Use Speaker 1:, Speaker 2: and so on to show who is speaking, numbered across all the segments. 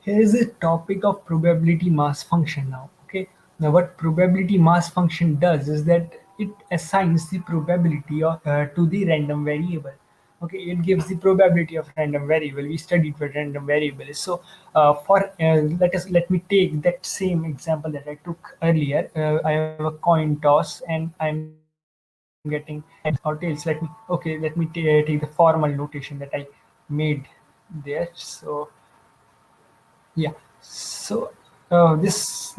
Speaker 1: Here is a topic of probability mass function now. Okay. Now what probability mass function does is that it assigns the probability to the random variable. Okay, it gives the probability of random variable. We studied what random variable is. So let me take that same example that I took earlier. I have a coin toss and I'm getting heads or tails. Let me take the formal notation that I made there. So yeah. So this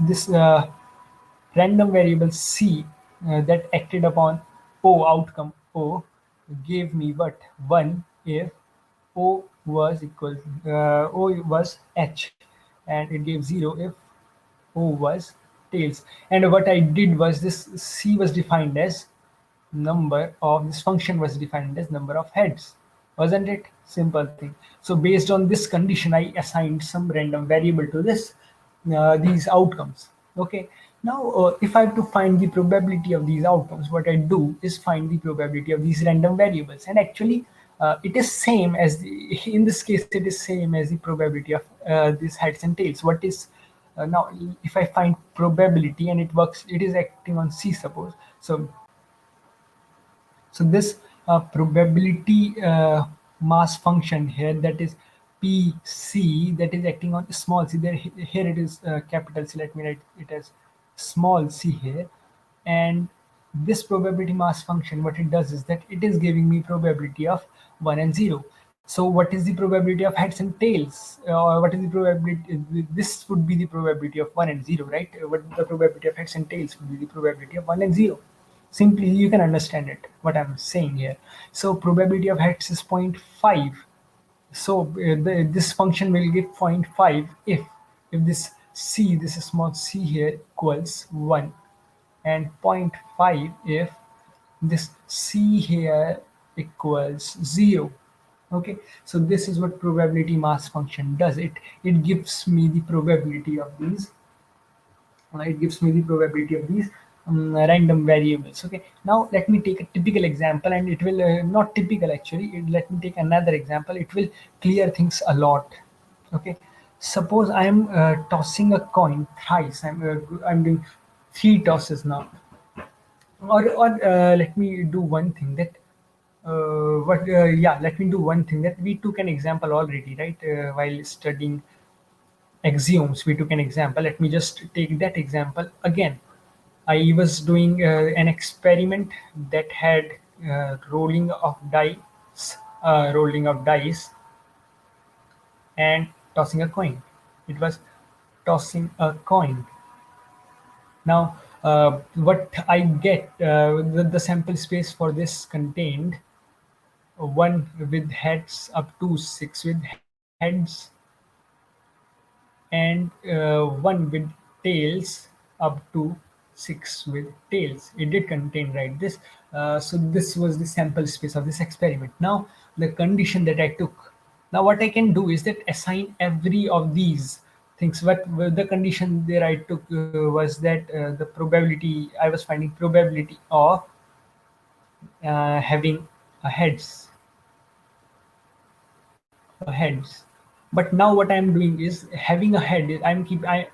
Speaker 1: random variable C that acted upon O outcome O gave me what 1 if O was equal O was H, and it gave 0 if O was tails. And what I did was this C was defined as number of this function was defined as number of heads, wasn't it? Simple thing. So based on this condition I assigned some random variable to this these outcomes. Okay, now if I have to find the probability of these outcomes, what I do is find the probability of these random variables. And actually it is same as in this case it is same as the probability of these heads and tails. What is now if I find probability and it works, it is acting on C, suppose. So this probability mass function here, that is PC, that is acting on small c. There here it is capital C. Let me write it as small c here. And this probability mass function, what it does is that it is giving me probability of 1 and 0. So what is the probability of heads and tails? Or what is the probability? This would be the probability of 1 and 0, right? What the probability of heads and tails would be the probability of 1 and 0. Simply you can understand it what I'm saying here. So probability of heads is zero point 0.5. So this function will give zero point 0.5 if this c, this small c here, equals 1, and zero point 0.5 if this c here equals 0. Okay, so this is what probability mass function does. It gives me the probability of these it gives me the probability of these random variables. Okay, now let me take a typical example, and it will not typical actually, let me take another example. It will clear things a lot. Okay, suppose I am tossing a coin thrice. I'm doing 3 tosses now. Or let me do one thing that what yeah let me do one thing that we took an example already, right? While studying axioms, we took an example. Let me just take that example again. I was doing an experiment that had rolling of dice and tossing a coin. It was tossing a coin. Now what I get, the sample space for this contained 1 with heads up to 6 with heads, and 1 with tails up to 6 with tails. It did contain, right, this. So this was the sample space of this experiment. Now the condition that I took, now what I can do is that assign every of these things. What the condition there I took was that the probability, I was finding probability of having a heads. But now what I'm doing is having a head is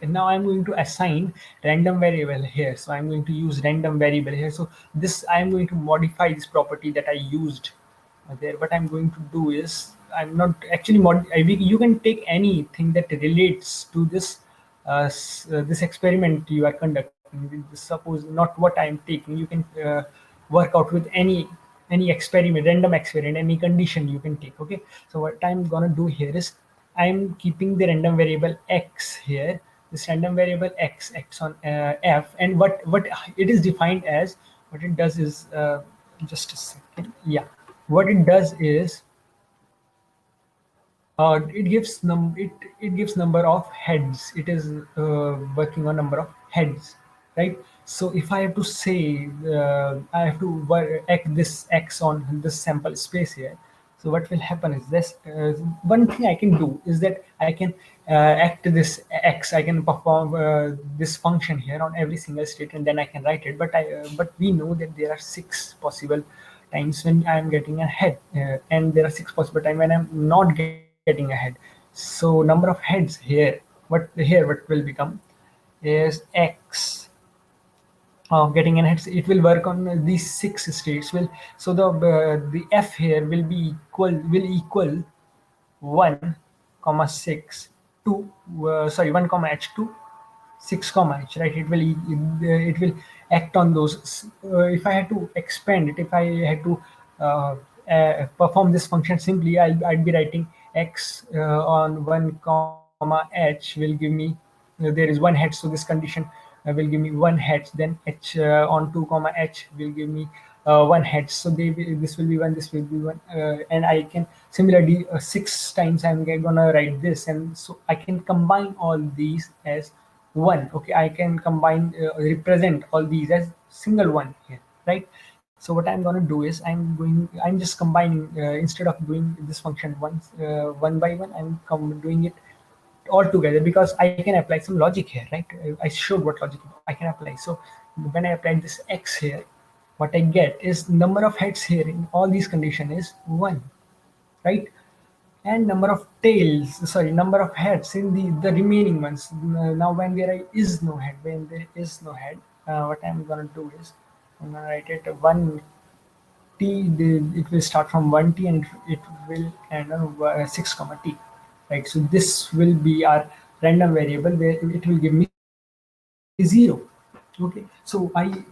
Speaker 1: now I'm going to assign random variable here. So I'm going to use random variable here. So this, I'm going to modify this property that I used there. What I'm going to do is, I'm not actually you can take anything that relates to this this experiment you are conducting. Suppose not what I'm taking, you can work out with any experiment, random experiment, any condition you can take. Okay, so what I'm gonna do here is I'm keeping the random variable x here, this random variable x on f. And what it is defined as, what it does is just a second. Yeah, what it does is it gives number of heads. It is working on number of heads, right? So if I have to say I have to act this x on this sample space here. So what will happen is this, one thing I can do is that I can act this x, I can perform this function here on every single state, and then I can write it. But we know that there are 6 possible times when I am getting ahead, and there are 6 possible times when I'm not getting ahead. So number of heads here what will become is x of getting an heads. It will work on these six states. Will so the f here will equal 1 comma 6 2 sorry 1 comma h2 6 comma h, right? It will act on those. If I had to expand it, if I had to perform this function simply, I'd be writing x on 1 comma h will give me there is one head, so this condition will give me one head. Then h on 2 comma h will give me one head. So this will be one, this will be one, and I can similarly six times gonna write this, and so I can combine all these as one. Okay, I can combine represent all these as single one here, right? So what I'm going to do is I'm just combining instead of doing this function one by one, doing it all together because I can apply some logic here, right? I showed what logic I can apply. So when I apply this x here, what I get is number of heads here in all these condition is one, right? And number of tails, sorry, number of heads in the remaining ones. Now when when there is no head, what I'm gonna do is I'm gonna write it one t. It will start from one t and it will end on 6 comma t, right? So this will be our random variable where it will give me 0. Okay, so I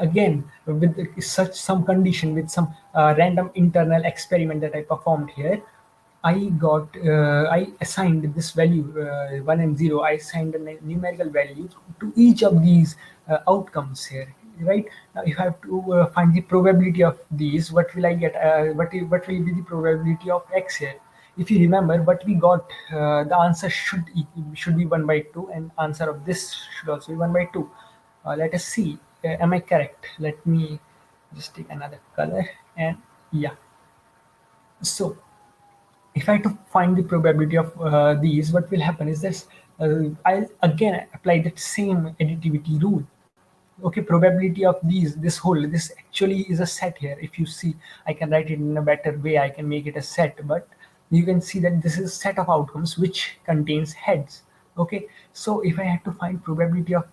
Speaker 1: again with such some condition with some random internal experiment that I performed here, I assigned this value 1 and 0. I assigned a numerical value to each of these outcomes here, right? Now if I have to find the probability of these, what will I get? What will be the probability of x here? If you remember what we got, the answer should be 1 by 2, and answer of this should also be 1 by 2. Let us see, am I correct? Let me just take another color, and yeah. So if I have to find the probability of these, what will happen is this: I'll again apply that same additivity rule. Okay, probability of this actually is a set here. If you see, I can write it in a better way. I can make it a set, but you can see that this is a set of outcomes which contains heads. Okay, so if I had to find probability of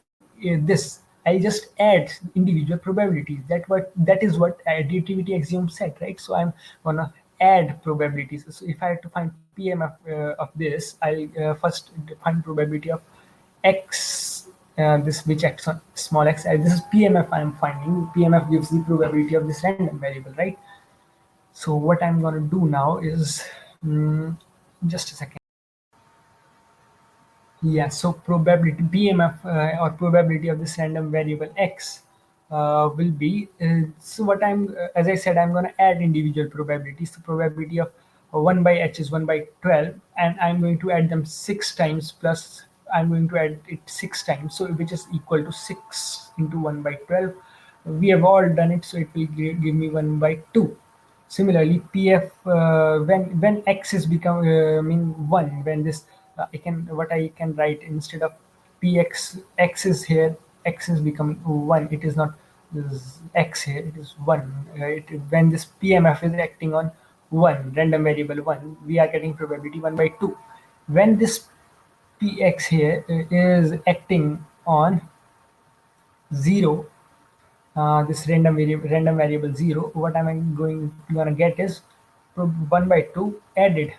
Speaker 1: this, I just add individual probabilities. That is what additivity axiom said, right? So I'm gonna add probabilities. So if I had to find PMF of this, I'll first find probability of x, this which acts on small x. This is PMF I am finding. PMF gives the probability of this random variable, right? So what I'm going to do now is, just a second. Yeah, so probability PMF or probability of this random variable x will be so what as I said, I'm going to add individual probabilities. The probability of 1 by h is 1 by 12, and I'm going to add them six times plus. I'm going to add it six times, so which is equal to 6 into 1 by 12. We have all done it, so it will give me 1 by 2. Similarly, PF when x is become mean 1, when this I can write instead of px, x is here, x is becoming 1. It is not this x here, it is 1. When this PMF is acting on 1 random variable 1, we are getting probability 1 by 2. When this px here is acting on 0, this random variable 0, what am I gonna get is 1 by 2 added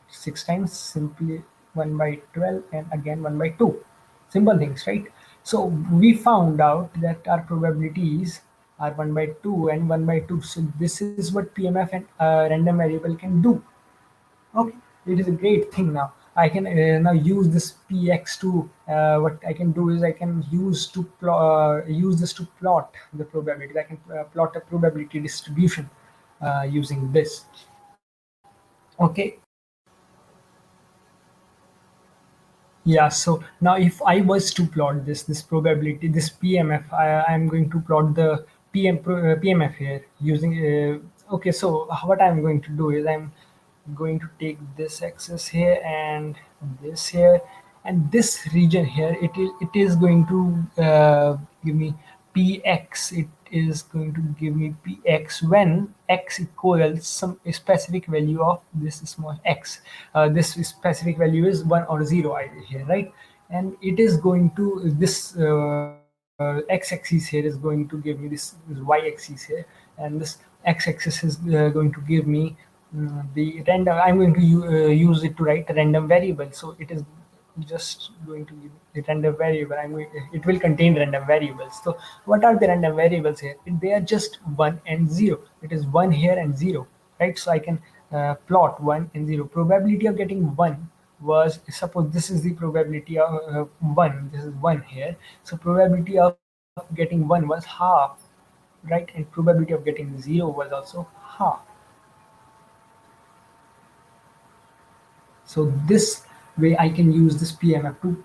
Speaker 1: six times, simply 1 by 12 and again 1 by 2. Simple things, right? So we found out that our probabilities are 1 by 2 and 1 by 2. So this is what PMF and random variable can do. Okay, it is a great thing now. I can now use this px to what I can do is I can use this to plot the probability. I can plot a probability distribution using this. Okay, yeah. So now if I was to plot this probability, this PMF, I'm going to plot the PMF here using. Okay, so what I'm going to do is I'm going to take this axis here and this here, and this region here. It is going to give me px, it is going to give me px when x equals some specific value of this small x. This specific value is 1 or 0 here, right? And it is going to this x-axis here is going to give me this y-axis here, and this x-axis is going to give me the random. I'm going to use it to write a random variable, so it is just going to give the random variable. It will contain random variables. So what are the random variables here? They are just 1 and 0. It is 1 here and 0, right? So I can plot 1 and 0. Probability of getting 1 was, suppose this is the probability of 1, this is 1 here. So probability of getting 1 was half, right? And probability of getting 0 was also half. So this way I can use this PMF to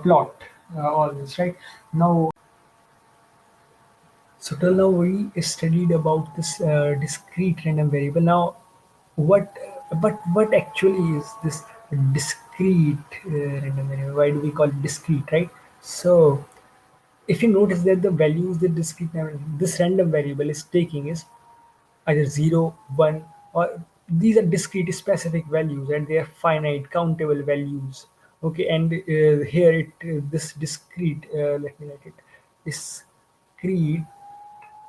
Speaker 1: plot all this, right? Now, so till now we studied about this discrete random variable. Now, what, but what actually is this discrete random variable? Why do we call it discrete, right? So if you notice that the values the discrete this random variable is taking is either 0, 1, or these are discrete specific values, and they are finite countable values. Okay, and here it this discrete, let me write it, discrete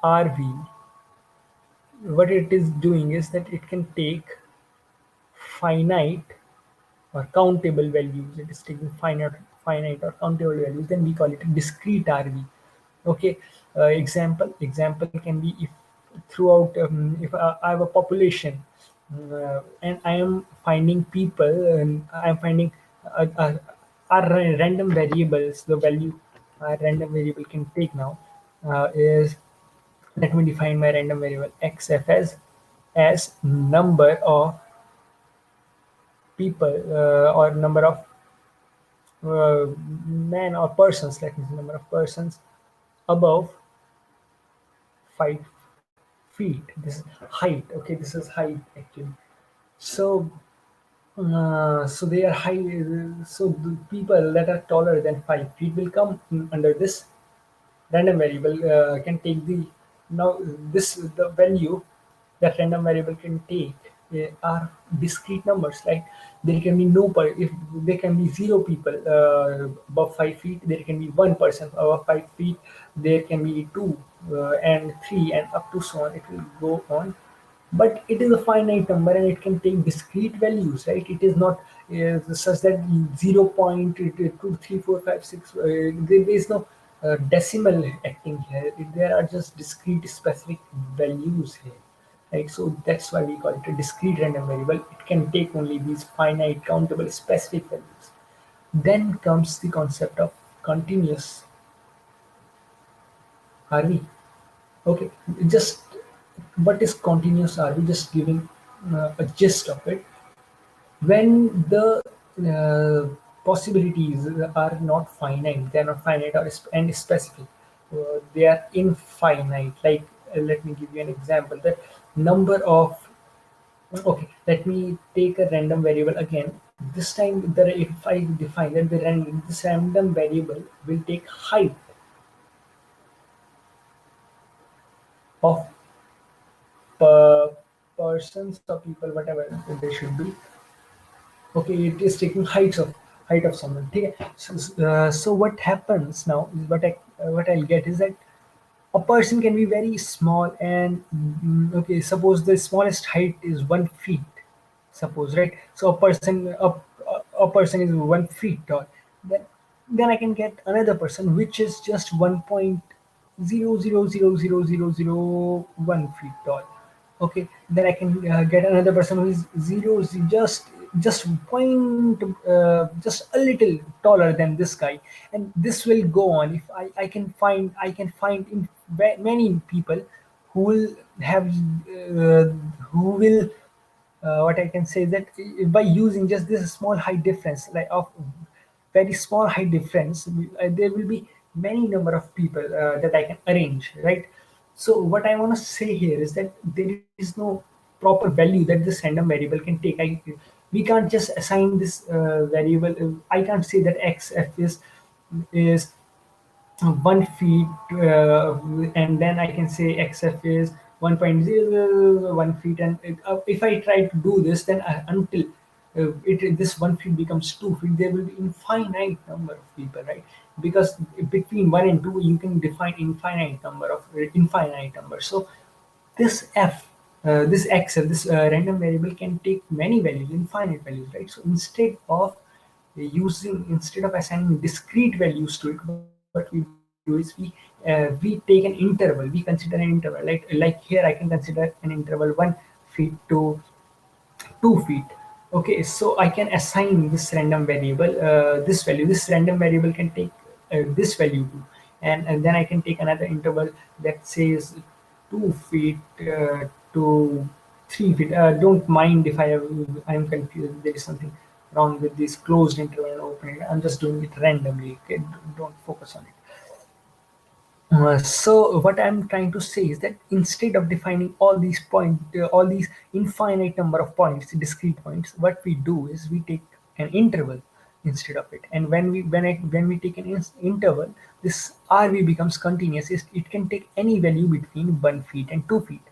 Speaker 1: RV, what it is doing is that it can take finite or countable values. It is taking finite or countable values. Then we call it a discrete RV. Okay, example can be if throughout if I have a population, and I am finding people, and I am finding random variables. The value a random variable can take now is, let me define my random variable xf as number of people or number of men or persons, let me say number of persons above 5 feet. This is height. Okay, this is height actually. So so they are high. So the people that are taller than 5 feet will come under this random variable. Can take the now this the value that random variable can take are discrete numbers. Like there can be no per if there can be 0 people above 5 feet, there can be 1 person above 5 feet, there can be two and three and up to so on. It will go on, but it is a finite number and it can take discrete values, right? It is not such that 0.23456 there is no decimal acting here. There are just discrete specific values here, right? So that's why we call it a discrete random variable. It can take only these finite countable specific values. Then comes the concept of continuous RV. Okay, just what is continuous RV? Just giving a gist of it. When the possibilities are not finite, they are not finite or and specific. They are infinite. Like let me give you an example. The number of, okay, let me take a random variable again. This time, if I define that this random variable will take height of per persons or people, whatever they should be. Okay, it is taking height of someone. Okay, so what happens now is what I'll get is that a person can be very small and okay, suppose the smallest height is 1 feet, suppose, right? So a person is 1 feet tall. Then I can get another person which is just 1.0000001 feet tall. Okay, then I can get another person who is just point just a little taller than this guy, and this will go on. If I can find in many people who will have who will what I can say is that by using just this small height difference, like of very small height difference, there will be many number of people that I can arrange, right? So what I want to say here is that there is no proper value that this random variable can take. We can't just assign this variable. I can't say that xf is 1 feet, and then I can say xf is 1.001 feet, and if I try to do this, then until this 1 feet becomes 2 feet, there will be infinite number of people, right? Because between 1 and 2 you can define infinite number. So this f this x this random variable can take many values, infinite values, right? So instead of assigning discrete values to it, what we do is we take an interval, we consider an interval, like here I can consider an interval 1 feet to 2 feet. Okay, so I can assign this random variable this value. This random variable can take this value too, and then I can take another interval that says 2 feet to 3 feet. Don't mind if I'm confused. There is something wrong with this closed interval and open it. I'm just doing it randomly. Okay, don't focus on it. So what I'm trying to say is that instead of defining all these infinite number of points, discrete points, what we do is we take an interval instead of it. And when we take an interval, this RV becomes continuous. It can take any value between 1 feet and 2 feet.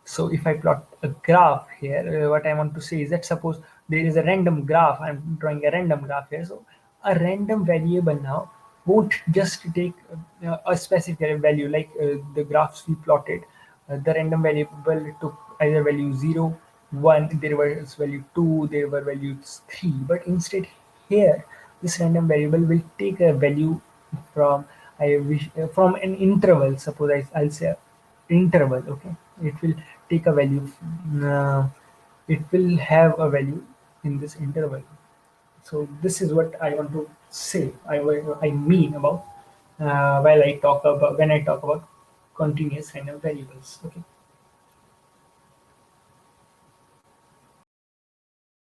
Speaker 1: So if I plot a graph here, what I want to say is that suppose there is a random graph, I'm drawing a random graph here. So a random variable now won't just take a specific value like the graphs we plotted. The random variable took either value 0, 1, there was value 2, there were values 3. But instead here, this random variable will take a value from from an interval. Suppose I'll say interval. Okay, it will take a value. uh, it will have a value in this interval. So this is what I want to say. I mean about while I talk about when I talk about continuous random variables. Okay.